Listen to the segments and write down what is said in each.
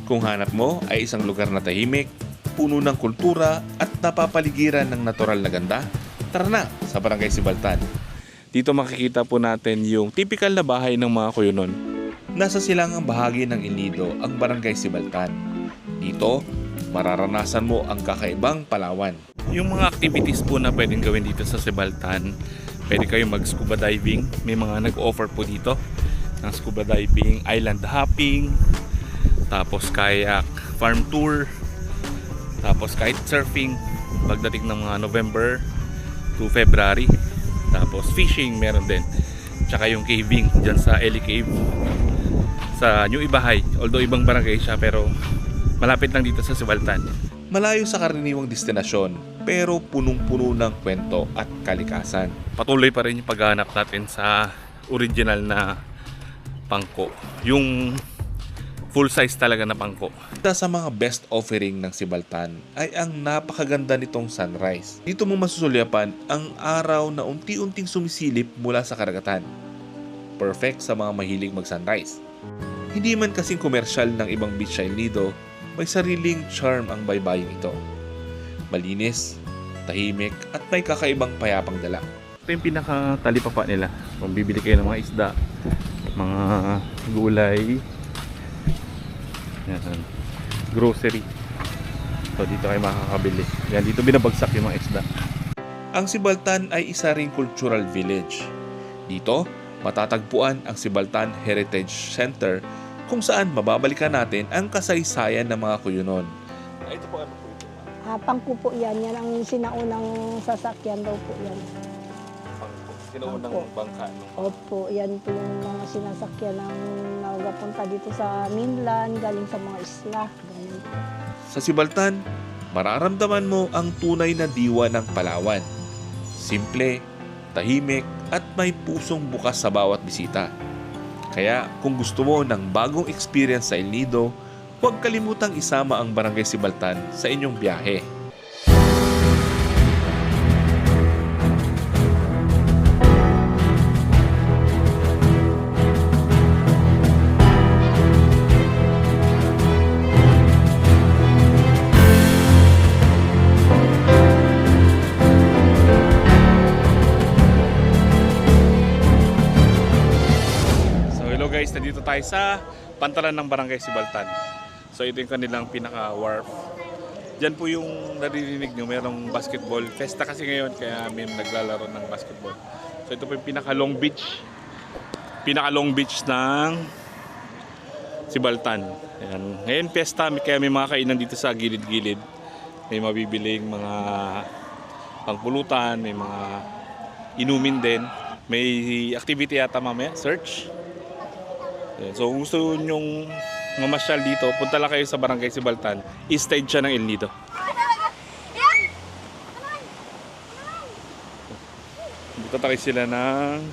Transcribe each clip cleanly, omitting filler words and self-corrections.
Kung hanap mo ay isang lugar na tahimik, puno ng kultura at napapaligiran ng natural na ganda, tara na sa Barangay Sibaltan. Dito makikita po natin yung typical na bahay ng mga Cuyonon. Nasa silangang bahagi ng El Nido ang Barangay Sibaltan. Dito, mararanasan mo ang kakaibang Palawan. Yung mga activities po na pwedeng gawin dito sa Sibaltan, pwede kayong mag-scuba diving. May mga nag-offer po dito ng scuba diving, island hopping, tapos kayak, farm tour, tapos kite surfing pagdating ng mga November to February. Tapos fishing meron din. Tsaka yung caving dyan sa Eli Cave sa New Ibahay. Although ibang barangay siya pero malapit lang dito sa Sibaltan. Malayo sa karaniwang destinasyon pero punong-puno ng kwento at kalikasan. Patuloy pa rin yung paghahanap natin sa original na pangko. Yung full size talaga na pangko. Isa sa mga best offering ng Sibaltan ay ang napakaganda nitong sunrise. Dito mo masusulyapan ang araw na unti-unting sumisilip mula sa karagatan. Perfect sa mga mahilig mag-sunrise. Hindi man kasing komersyal ng ibang beach sa El Nido, may sariling charm ang baybaying ito. Malinis, tahimik at may kakaibang payapang dala. Ito yung pinaka-talipapa nila. Kung bibili kayo ng mga isda, mga gulay, yan, grocery. So dito kayo makakabili. Yan, dito binabagsak yung mga isda. Ang Sibaltan ay isa ring cultural village. Dito, matatagpuan ang Sibaltan Heritage Center kung saan mababalikan natin ang kasaysayan ng mga Cuyonon. Ito po ano po ito? Pangko po yan. Yan ang sinaunang sasakyan daw po yan. Pangko. Sinaunang bangka. Opo, yan po yung mga sinasakyan ng nagapunta dito sa mainland, galing sa mga isla. Ganun po. Sa Sibaltan, mararamdaman mo ang tunay na diwa ng Palawan. Simple, tahimik at may pusong bukas sa bawat bisita. Kaya kung gusto mo ng bagong experience sa El Nido, huwag kalimutang isama ang Barangay Sibaltan sa inyong biyahe. Guys, nandito tayo sa pantalan ng Barangay Sibaltan. So ito yung kanilang pinaka-wharf. Diyan po yung naririnig nyo, mayroong basketball. Festa kasi ngayon kaya may naglalaro ng basketball. So ito po yung pinaka-long beach. Pinaka-long beach ng Sibaltan. Ayan. Ngayon festa, kaya may mga kainan dito sa gilid-gilid. May mabibiling mga pangpulutan, may mga inumin din. May activity yata mamaya, search. So kung gusto nyong mamasyal dito, punta lang kayo sa Barangay Sibaltan. East side siya ng El Nido. Dito tayo sila ng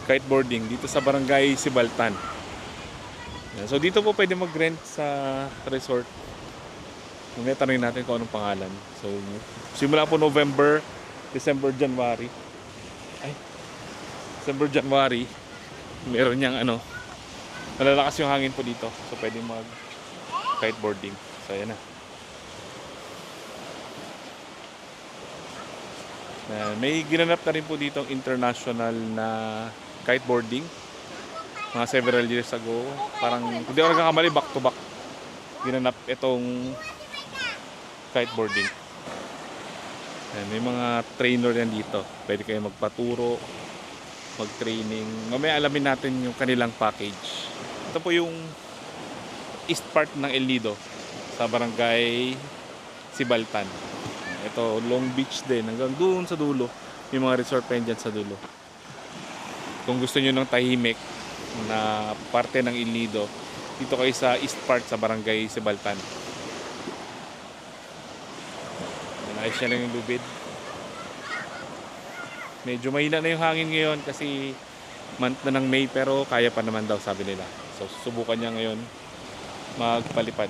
kiteboarding dito sa Barangay Sibaltan. So dito po pwede mag-rent sa resort. Mamaya tanongin natin kung anong pangalan. So simula po November, December, January. December, January. Meron niyang malalakas yung hangin po dito. So pwede mag kiteboarding. So ayan na. May ginanap na rin po dito international na kiteboarding. Mga several years ago. Parang hindi ako nagkakamali, back to back. Ginanap itong kiteboarding. May mga trainer yan dito. Pwede kayo magpaturo, mag-training. Mamaya alamin natin yung kanilang package. Ito po yung east part ng El Nido sa Barangay Sibaltan. Ito, Long Beach din. Hanggang doon sa dulo. May mga resort pa dyan sa dulo. Kung gusto nyo ng tahimik na parte ng El Nido, dito kayo sa east part sa Barangay Sibaltan. Ayos niya lang yung lubid. Medyo mahina na yung hangin ngayon kasi month na ng May, pero kaya pa naman daw sabi nila. So subukan niya ngayon magpalipad.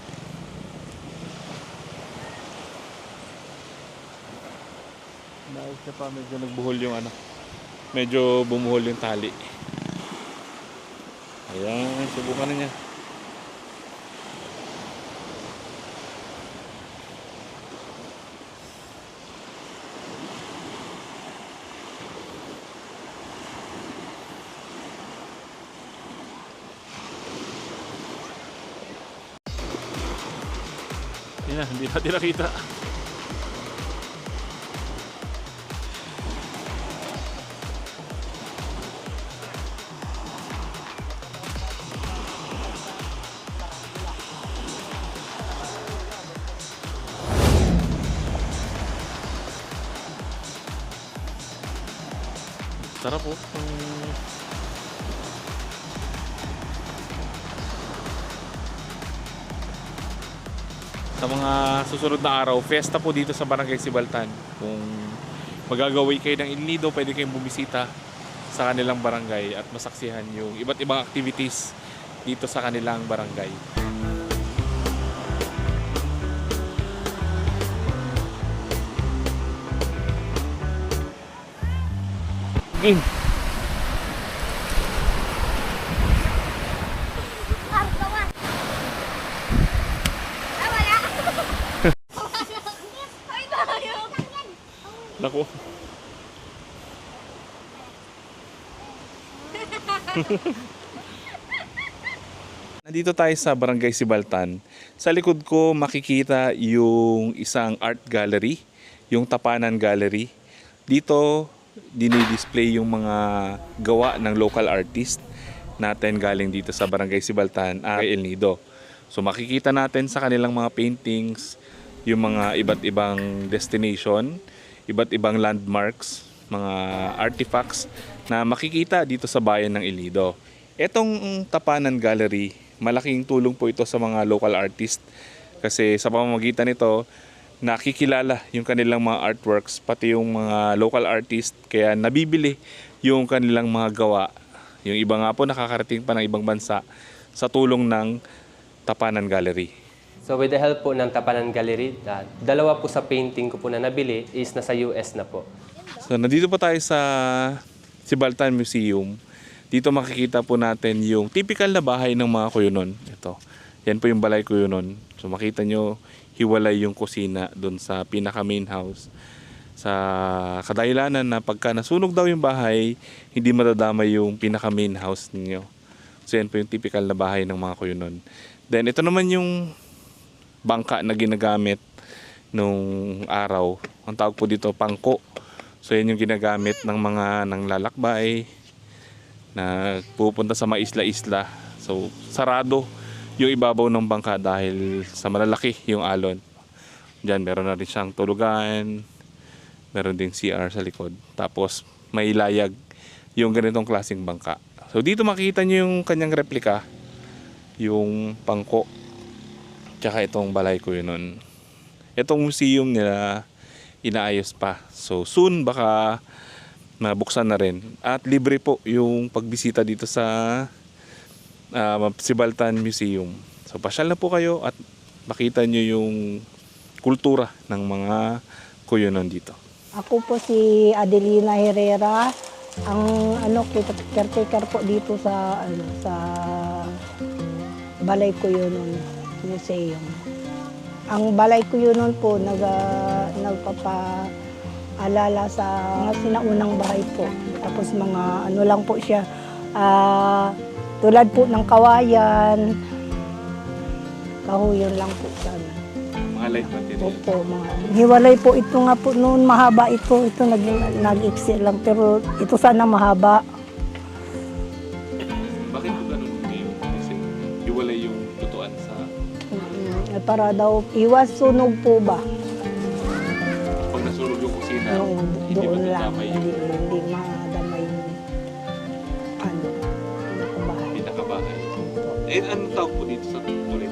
Naayos na pa, medyo nagbuhol yung medyo bumuhol yung tali. Ayan, subukan na niya. Hindi natin nakita. Sarap po. Sa mga susunod na araw, fiesta po dito sa Barangay Sibaltan. Kung magagawin kayo ng El Nido, pwede kayong bumisita sa kanilang barangay at masaksihan yung iba't ibang activities dito sa kanilang barangay. Game. Naku. Nandito tayo sa Barangay Sibaltan. Sa likod ko makikita yung isang art gallery, yung Tapanan Gallery. Dito dinidisplay yung mga gawa ng local artist natin galing dito sa Barangay Sibaltan at El Nido. So makikita natin sa kanilang mga paintings yung mga iba't ibang destination, iba't ibang landmarks, mga artifacts na makikita dito sa bayan ng El Nido. Etong Tapanan Gallery, malaking tulong po ito sa mga local artist kasi sa pamamagitan nito nakikilala yung kanilang mga artworks pati yung mga local artist kaya nabibili yung kanilang mga gawa. Yung iba nga po nakakarating pa ng ibang bansa sa tulong ng Tapanan Gallery. So with the help po ng Tapanan Gallery, dalawa po sa painting ko po na nabili is nasa US na po. So nandito po tayo sa Sibaltan Museum. Dito makikita po natin yung typical na bahay ng mga Cuyonon. Ito. Yan po yung balay Cuyonon. So makita nyo hiwalay yung kusina doon sa pinaka main house. Sa kadahilanan na pagka nasunog daw yung bahay, hindi madadamay yung pinaka main house ninyo. So yan po yung typical na bahay ng mga Cuyonon. Then ito naman yung bangka na ginagamit nung araw. Ang tawag po dito pangko. So yan yung ginagamit ng mga nanglalakbay na pupunta sa mga isla-isla. So sarado yung ibabaw ng bangka dahil sa malalaki yung alon. Diyan meron na rin siyang tulugan, meron ding CR sa likod. Tapos may layag yung ganitong klaseng bangka. So dito makikita nyo yung kanyang replika, yung pangko, tsaka itong balay Cuyonon. Itong museum nila inaayos pa. So soon baka mabuksan na rin. At libre po yung pagbisita dito sa Sibaltan Museum. So pasyal na po kayo at makita nyo yung kultura ng mga Cuyonon dito. Ako po si Adelina Herrera, ang caretaker po dito sa sa Balay Cuyonon Museum. Ang Balay Cuyonon po nagpapaalala sa mga sinaunang bahay po. Tapos mga ano lang po siya, tulad po ng kawayan, kahuyon lang po siya. Mga light material. Opo, hiwalay po ito nga po noon, mahaba ito. Ito nag-iksi lang, pero ito sana mahaba. Bakit po ganun ngayon? Kasi hiwalay yung tutuan sa Para daw iwas sunog po ba? pag nasunog yung kusina. Doon lang, madadamay yung hindi madamay yung pinakabahay. pinakabahay. Eh, anong tawag po dito sa tuloy?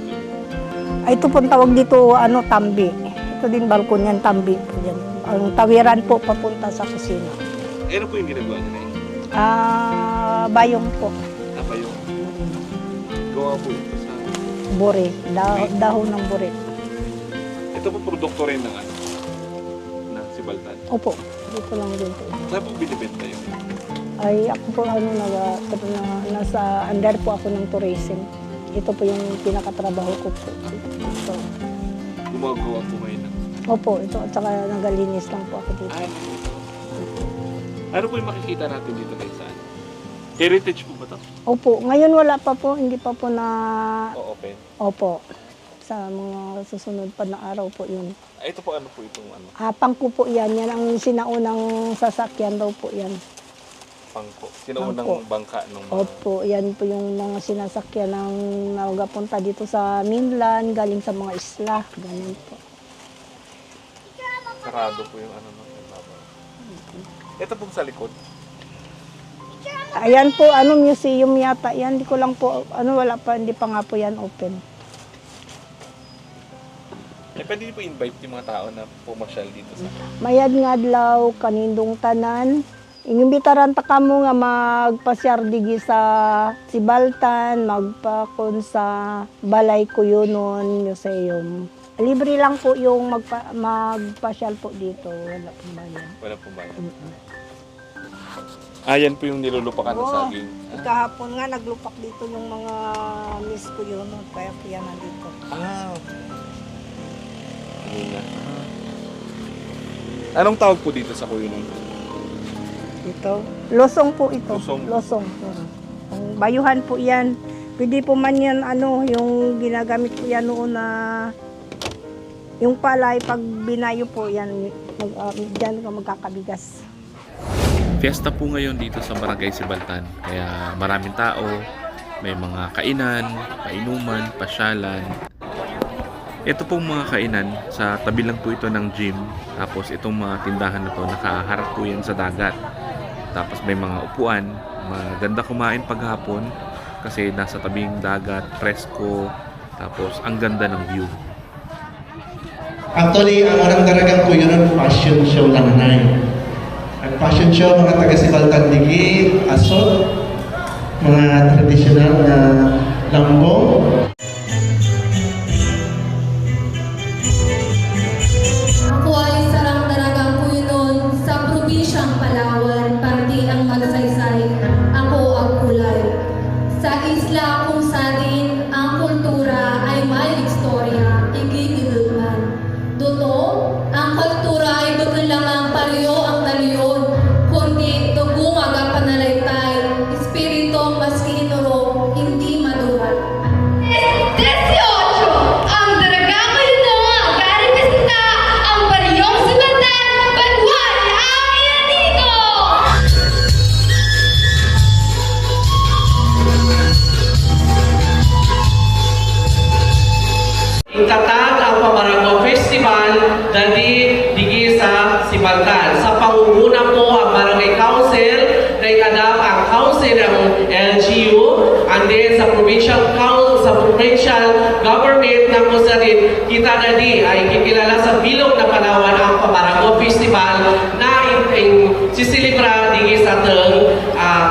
Ay, ito pong tawag dito, tambi. Ito din balkon yan, tambi po yan. Ang tawiran po papunta sa kusina. Eh, ano po yung ginagawa nila eh? Bayong po. Apa yung gawa po ito sa... Bure, dahon ng bure. Ito po produkto rin ng ano? Ng Sibaltan. Opo, dito lang din po. Saan po binibenta yun? Ay, ako po nasa under po ako ng tourism. Ito po yung pinakatrabaho ko po. Ito. Gumagawa po ngayon ng... Opo, ito. At saka nagalinis lang po ako dito. Ay, ano po yung makikita natin dito guys? Saan? Heritage po ba ito? Opo, ngayon wala pa po. Hindi pa po na... O open? Opo. sa mga susunod pa na araw po yun. Ito po ano po itong ano? Pangko po yan. Yan ang sinaunang sasakyan daw po yan. Pangko. Sinaunang Pangko. bangka nung Opo, yan po yung mga sinasakyan ng nagapunta dito sa mainland, galing sa mga isla. Ganun po. sarado po yung ano no. Ito pong sa likod. Ayan po, museum yata yan. Hindi ko lang po, wala pa, hindi pa nga po yan open. Pwede niyo po invite yung mga tao na pumasyal dito sa Mayad nga adlaw, kanindong tanan. Inimbitaran ta kamo nga magpasyar digi sa Sibaltan, magpakon sa Balay Kuyunon Museum. Libre lang po yung magpasyal po dito. Wala pong bayad. wala pong bayan. Ayan po yung nilulupakan ng saging. Kahapon nga naglupak dito yung mga Miss Kuyunon, kaya po yan nandito. Yun nga. Anong tawag po dito sa Kuyunon? Ito, losong po ito. Losong. Losong. Ang bayuhan po yan. Pwede po man yan, yung ginagamit po yan noon na yung palay, pag binayo po yan, dyan ka magkakabigas. Fiesta po ngayon dito sa Barangay Sibaltan. Kaya maraming tao, may mga kainan, painuman, pasyalan. Ito pong mga kainan, sa tabi lang po ito ng gym. Tapos itong mga tindahan na to, nakaharap po yan sa dagat. Tapos may mga upuan, maganda kumain paghapon kasi nasa tabing dagat, presko, tapos ang ganda ng view. Actually, ang unang daragang ko yun fashion show lang na. Ang fashion show, mga taga-Sibaltan Digi, asot, mga tradisyonal na lambong. Ako ay sarang daragang Kuyunon sa probinsyang Palawan, parte ang magsaysay, ako ang kulay. Sa isla kung saan ang kultura ay may istorya, igigilman. Doon, ang kultura ay doon lamang pariyo ang taliyon, kundi dugungag ang panalaytay, espiritu maski inuro, hindi maduwal. 18! Ang daragang Kuyunon, garipista ang bariyong Sibaltan, Banwal ang inanito! Itatag ang Pamarago Festival dali digi sa Sibaltan. Sa pangunguna po ang Barangay Council na ikadap ang Council ng LGU and then sa provincial government na po sa rin kita dali ay kikilala sa bilog na Palawan ang Pamarago Festival na sisilibra digi sa teng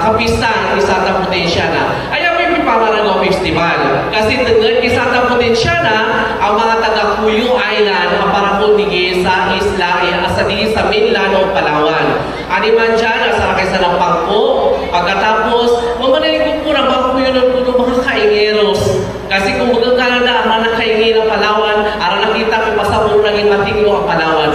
kapistan Isata Potensiana. Ayaw may Pamarago Festival kasi dengan Isata Potensiana ang mga taga-Cuyo Island ang parang digi sa isla sa digi sa mainland o Palawan. Animan dyan, asa kaysa ng pangko. Pagkatapos, mamanayin ko po na mga Cuyo ng mga kaingeros. Kasi kung magkakalanda, ang nakaingi ng Palawan, ang nakita ko pasabong naging matiglo ang Palawan.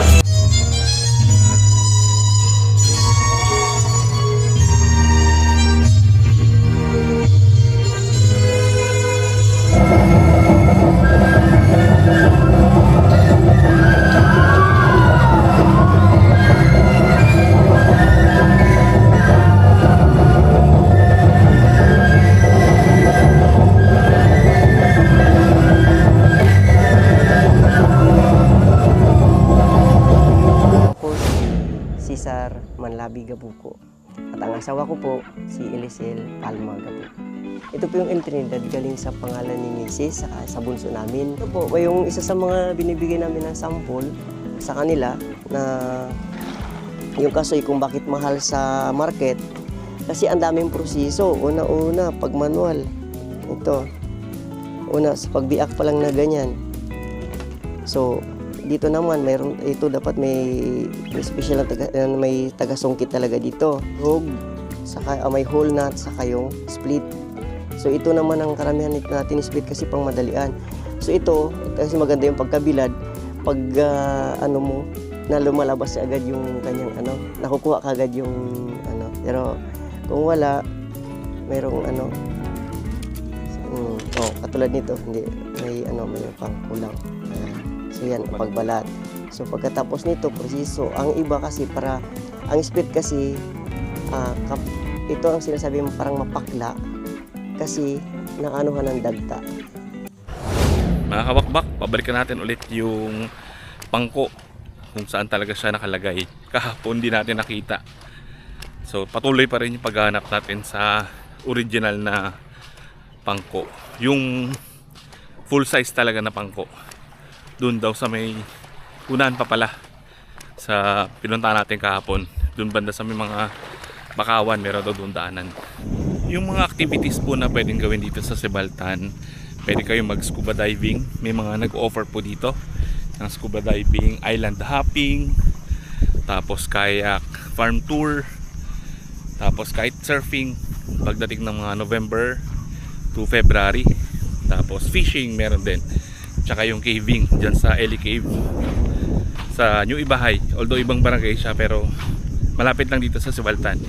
Ako si Cesar Manlabi Gabuco at ang asawa ko po si Elisel Palma Gabuco. Ito po yung El Trinidad galing sa pangalan ni Mrs. saka sa bunso namin. Ito po yung isa sa mga binibigay namin ng sample sa kanila na yung kasoy kung bakit mahal sa market kasi ang daming proseso. Una-una pag manual. Ito. Una sa pagbiak pa lang na ganyan. So dito naman mayroon ito dapat may special na may taga-sungkit talaga dito. Hog, saka may whole nut, saka yung split. So ito naman ang karamihan natin split kasi pang madalian. So ito kasi maganda yung pagkabilad pag na lumalabas agad yung kanyang nakukuha kagad yung Pero kung wala mayroong Katulad nito, hindi may may pang kulang. So yan, pagbalat. So pagkatapos nito, proseso. Ang iba kasi ang speed kasi ito ang sinasabi mo parang mapakla kasi naanuhan ng dagta. Mga kabakbak, pabalikan natin ulit yung pangko kung saan talaga siya nakalagay. Kahapon di natin nakita. So patuloy pa rin yung paghahanap natin sa original na pangko. Yung full size talaga na pangko. Doon daw sa may unahan pa pala sa pinuntahan natin kahapon. Doon banda sa may mga bakawan, meron daw doon daanan. Yung mga activities po na pwedeng gawin dito sa Sibaltan, pwede kayong mag scuba diving. May mga nag-offer po dito ng scuba diving, island hopping, tapos kayak farm tour, tapos kite surfing pagdating ng mga November to February, tapos fishing meron din, tsaka yung caving dyan sa Eli Cave sa New Ibahay, although ibang barangay siya pero malapit lang dito sa Sibaltan.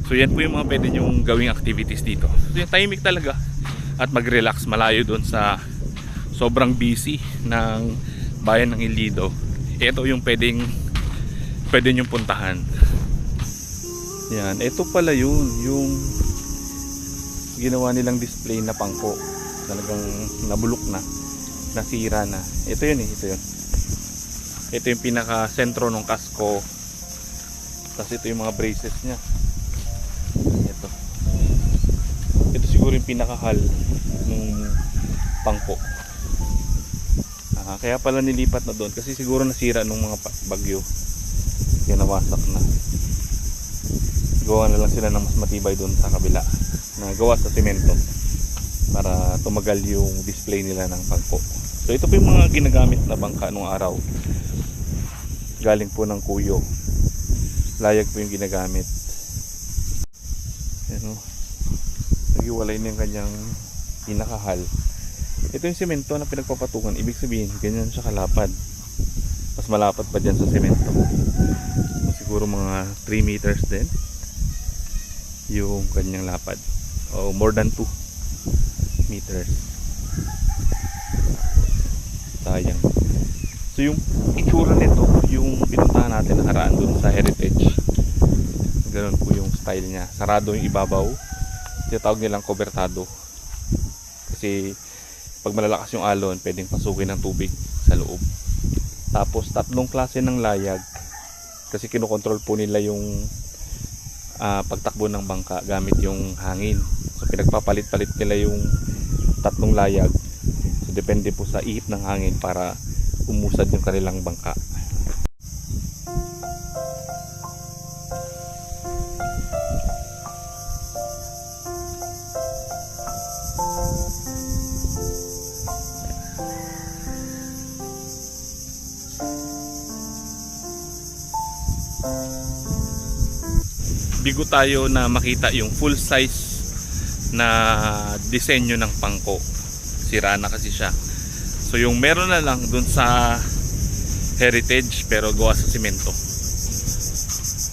So yan po yung mga pwede nyong gawing activities dito. So yung tahimik talaga at mag-relax, malayo doon sa sobrang busy ng bayan ng Ilido. Ito yung pwede nyong puntahan. Yan, ito pala yung ginawa nilang display na pangko. Talagang nabulok na, nasira na. Ito yun. Ito yung pinaka sentro ng kasko. Tapos ito yung mga braces niya. Ito siguro yung pinakahal ng pangko. Kaya pala nilipat na doon kasi siguro nasira nung mga bagyo. Kaya nawasak na. Gawa na lang sila ng mas matibay doon sa kabila na gawa sa semento para tumagal yung display nila ng pangko. So ito po yung mga ginagamit na bangka nung araw. Galing po ng kuyo. Layag po yung ginagamit. Nagiwalay na yung kanyang pinakahal. Ito yung semento na pinagpapatungan. Ibig sabihin, ganyan siya kalapad. Mas malapad pa dyan sa semento. Siguro mga 3 meters din yung kanyang lapad. O more than 2 meters. Sayang. So yung itsura nito, yung pinuntahan natin nakaraan dun sa Heritage. Ganun po yung style niya. Sarado yung ibabaw. Tinatawag nilang kobertado. Kasi pag malalakas yung alon, pwedeng pasukin ng tubig sa loob. Tapos 3 klase ng layag. Kasi kinokontrol po nila yung pagtakbo ng bangka gamit yung hangin. So pinagpapalit-palit nila yung 3 layag. So depende po sa ihip ng hangin para umusad yung kanilang bangka. Bigo tayo na makita yung full size na disenyo ng pangko. Sira na kasi siya. So yung meron na lang dun sa Heritage pero gawa sa simento.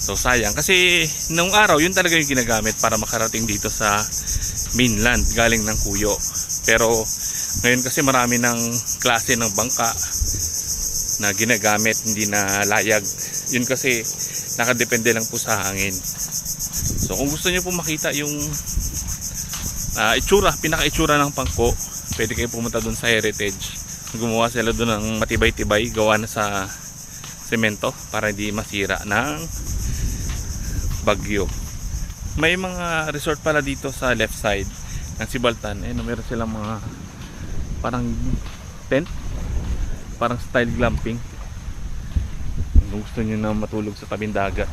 So sayang kasi nung araw yun talaga yung ginagamit para makarating dito sa mainland galing ng kuyo. Pero ngayon kasi marami ng klase ng bangka na ginagamit, hindi na layag. Yun kasi nakadepende lang po sa hangin. So kung gusto niyo po makita yung pinaka-itsura ng pangko, pwede kayo pumunta doon sa Heritage. Gumawa sila doon ng matibay-tibay, gawa na sa semento para hindi masira ng bagyo. May mga resort pala dito sa left side ng Sibaltan. Meron silang mga parang tent, parang style glamping. Kung gusto niyo na matulog sa tabing dagat,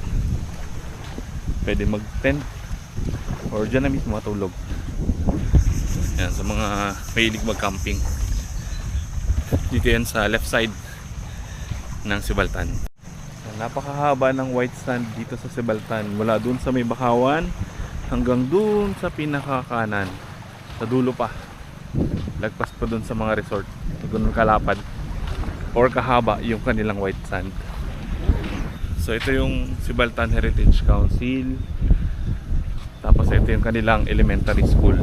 pwede mag-tent or dyan na mismo matulog. Yan, sa mga mahilig mag-camping. Dito yan sa left side ng Sibaltan. Napakahaba ng white sand dito sa Sibaltan. Mula dun sa may bakawan hanggang dun sa pinakakanan. Sa dulo pa. Lagpas pa dun sa mga resort. Ganun kalapad or kahaba yung kanilang white sand. So ito yung Sibaltan Heritage Council. Tapos ito yung kanilang elementary school.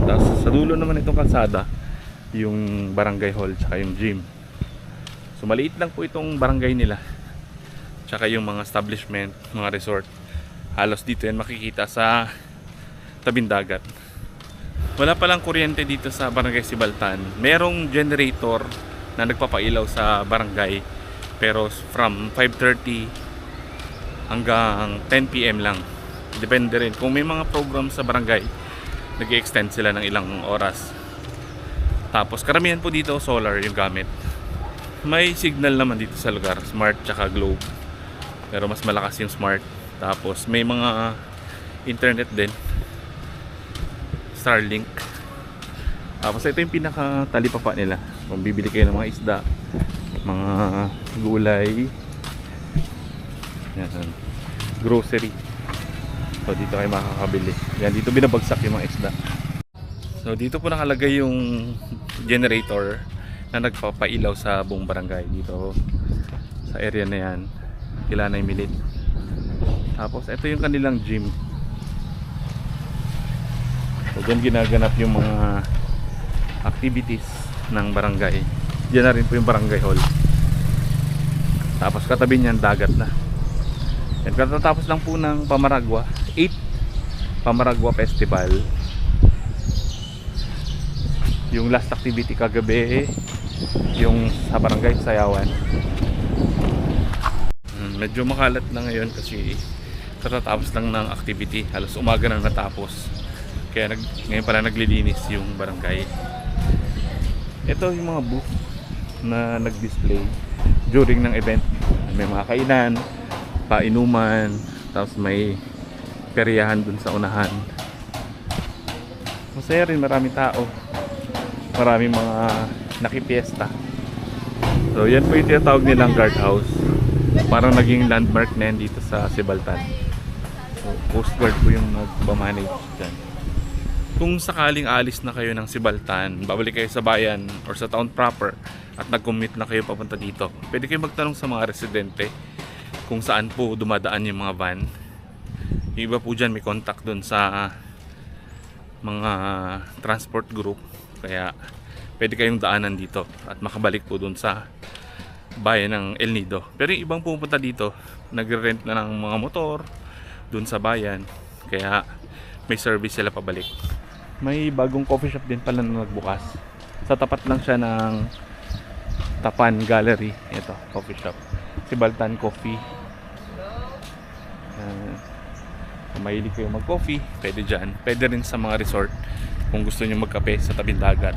Tapos sa dulo naman itong kalsada, yung barangay hall tsaka yung gym. So maliit lang po itong barangay nila. Tsaka yung mga establishment, mga resort. Halos dito yan makikita sa tabing dagat. Wala palang kuryente dito sa barangay Sibaltan. Merong generator na nagpapailaw sa barangay. Pero from 5:30 hanggang 10 PM lang. Depende rin. Kung may mga program sa barangay, nag-extend sila ng ilang oras. Tapos karamihan po dito solar yung gamit. May signal naman dito sa lugar, Smart tsaka Globe. Pero mas malakas yung Smart. Tapos may mga internet din, Starlink. Tapos ito yung pinaka talipapa nila. Kung bibili kayo ng mga isda, mga gulay, yan, grocery. So dito kayo makakabili. Yan, dito binabagsak yung mga isda. So dito po nakalagay yung generator na nagpapailaw sa buong barangay dito sa area na yan, Kilanay Milid. Tapos ito yung kanilang gym. So dyan ginaganap yung mga activities ng barangay. Diyan na rin po yung barangay hall. Tapos katabi niyan dagat na. Yan, katatapos lang po ng Pamaragua 8 Pamaragua Festival. Yung last activity kagabi, yung sa barangay Sayawan. Medyo makalat na ngayon kasi katatapos lang ng activity. Halos umaga nang natapos. Kaya ngayon pala naglilinis yung barangay. Ito yung mga booth na nag-display during ng event. May mga kainan, painuman, tapos may peryahan dun sa unahan. Masaya rin, maraming tao. Maraming mga nakipiesta. So yan po yung tinatawag nilang guardhouse. Parang naging landmark na yan dito sa Sibaltan. So coast guard po yung nagpamanage dyan. Kung sakaling alis na kayo ng Sibaltan, babalik kayo sa bayan or sa town proper at nag-commute na kayo papunta dito, pwede kayo magtanong sa mga residente kung saan po dumadaan yung mga van. Yung iba po dyan may contact dun sa mga transport group. Kaya pwede kayong daanan dito at makabalik po dun sa bayan ng El Nido. Pero yung ibang pupunta dito, nagre-rent na ng mga motor dun sa bayan. Kaya may service sila pabalik. May bagong coffee shop din pala na nagbukas. Sa tapat lang siya ng Tapan Gallery. Ito, coffee shop. Sibaltan Coffee. Kung mahilig kayo mag-coffee, pwede dyan. Pwede rin sa mga resort kung gusto nyo magkape sa tabing dagat.